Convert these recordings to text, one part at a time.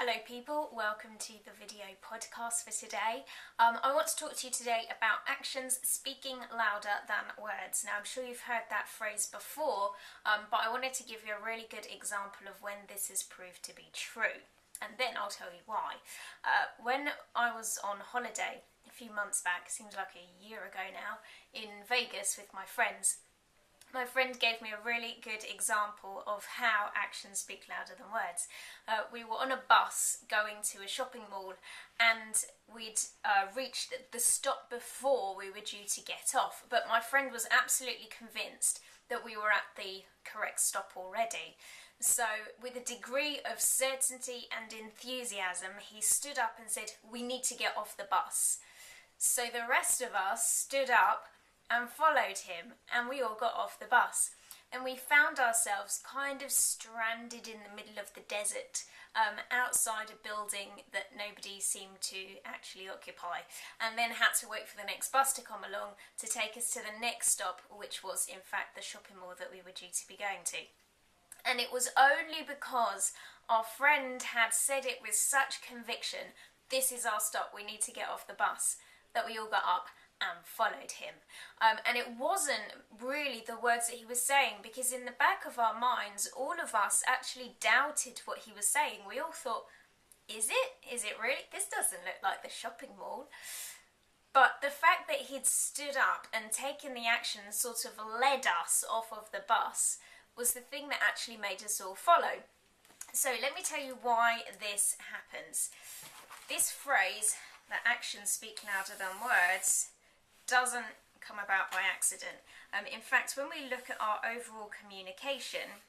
Hello people, welcome to the video podcast for today. I want to talk to you today about actions speaking louder than words. Now I'm sure you've heard that phrase before, but I wanted to give you a really good example of when this has proved to be true. And then I'll tell you why. When I was on holiday a few months back, seems like a year ago now, in Vegas with my friends, my friend gave me a really good example of how actions speak louder than words. We were on a bus going to a shopping mall and we'd reached the stop before we were due to get off, but my friend was absolutely convinced that we were at the correct stop already. So with a degree of certainty and enthusiasm, he stood up and said, "We need to get off the bus." So the rest of us stood up and followed him, and we all got off the bus. And we found ourselves kind of stranded in the middle of the desert, outside a building that nobody seemed to actually occupy, and then had to wait for the next bus to come along to take us to the next stop, which was in fact the shopping mall that we were due to be going to. And it was only because our friend had said it with such conviction, "This is our stop, we need to get off the bus," that we all got up and followed him. And it wasn't really the words that he was saying, because in the back of our minds, all of us actually doubted what he was saying. We all thought, is it really? This doesn't look like the shopping mall. But the fact that he'd stood up and taken the action and sort of led us off of the bus was the thing that actually made us all follow. So let me tell you why this happens. This phrase, that actions speak louder than words, doesn't come about by accident. In fact, when we look at our overall communication,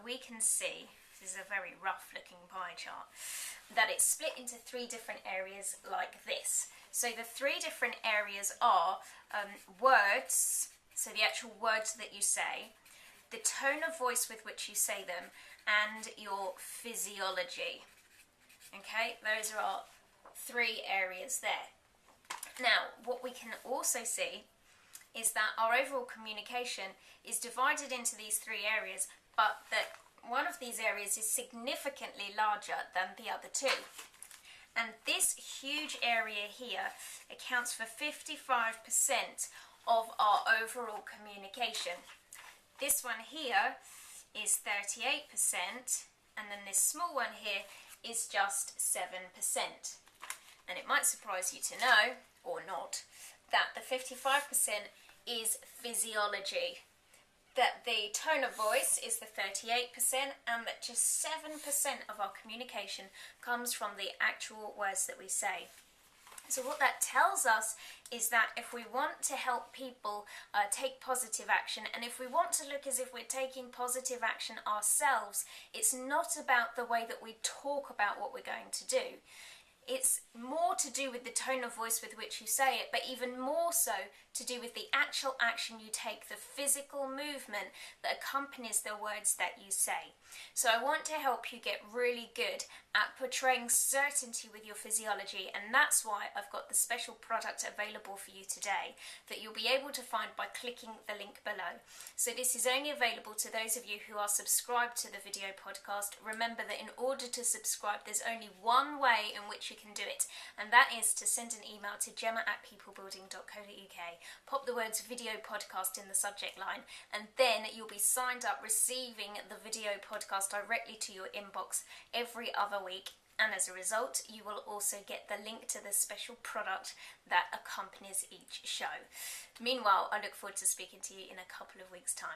we can see, this is a very rough looking pie chart, that it's split into three different areas like this. So the three different areas are words, so the actual words that you say, the tone of voice with which you say them, and your physiology. Okay, those are our three areas there. Now, what we can also see is that our overall communication is divided into these three areas, but that one of these areas is significantly larger than the other two. And this huge area here accounts for 55% of our overall communication. This one here is 38%, and then this small one here is just 7%. And it might surprise you to know, or not, that the 55% is physiology, that the tone of voice is the 38%, and that just 7% of our communication comes from the actual words that we say. So what that tells us is that if we want to help people take positive action, and if we want to look as if we're taking positive action ourselves, it's not about the way that we talk about what we're going to do. It's more to do with the tone of voice with which you say it, but even more so to do with the actual action you take, the physical movement that accompanies the words that you say. So I want to help you get really good at portraying certainty with your physiology, and that's why I've got the special product available for you today that you'll be able to find by clicking the link below. So this is only available to those of you who are subscribed to the video podcast. Remember that in order to subscribe, there's only one way in which you can do it, and that is to send an email to gemma@peoplebuilding.co.uk, pop the words video podcast in the subject line, and then you'll be signed up receiving the video podcast directly to your inbox every other week. And as a result, you will also get the link to the special product that accompanies each show. Meanwhile, I look forward to speaking to you in a couple of weeks' time.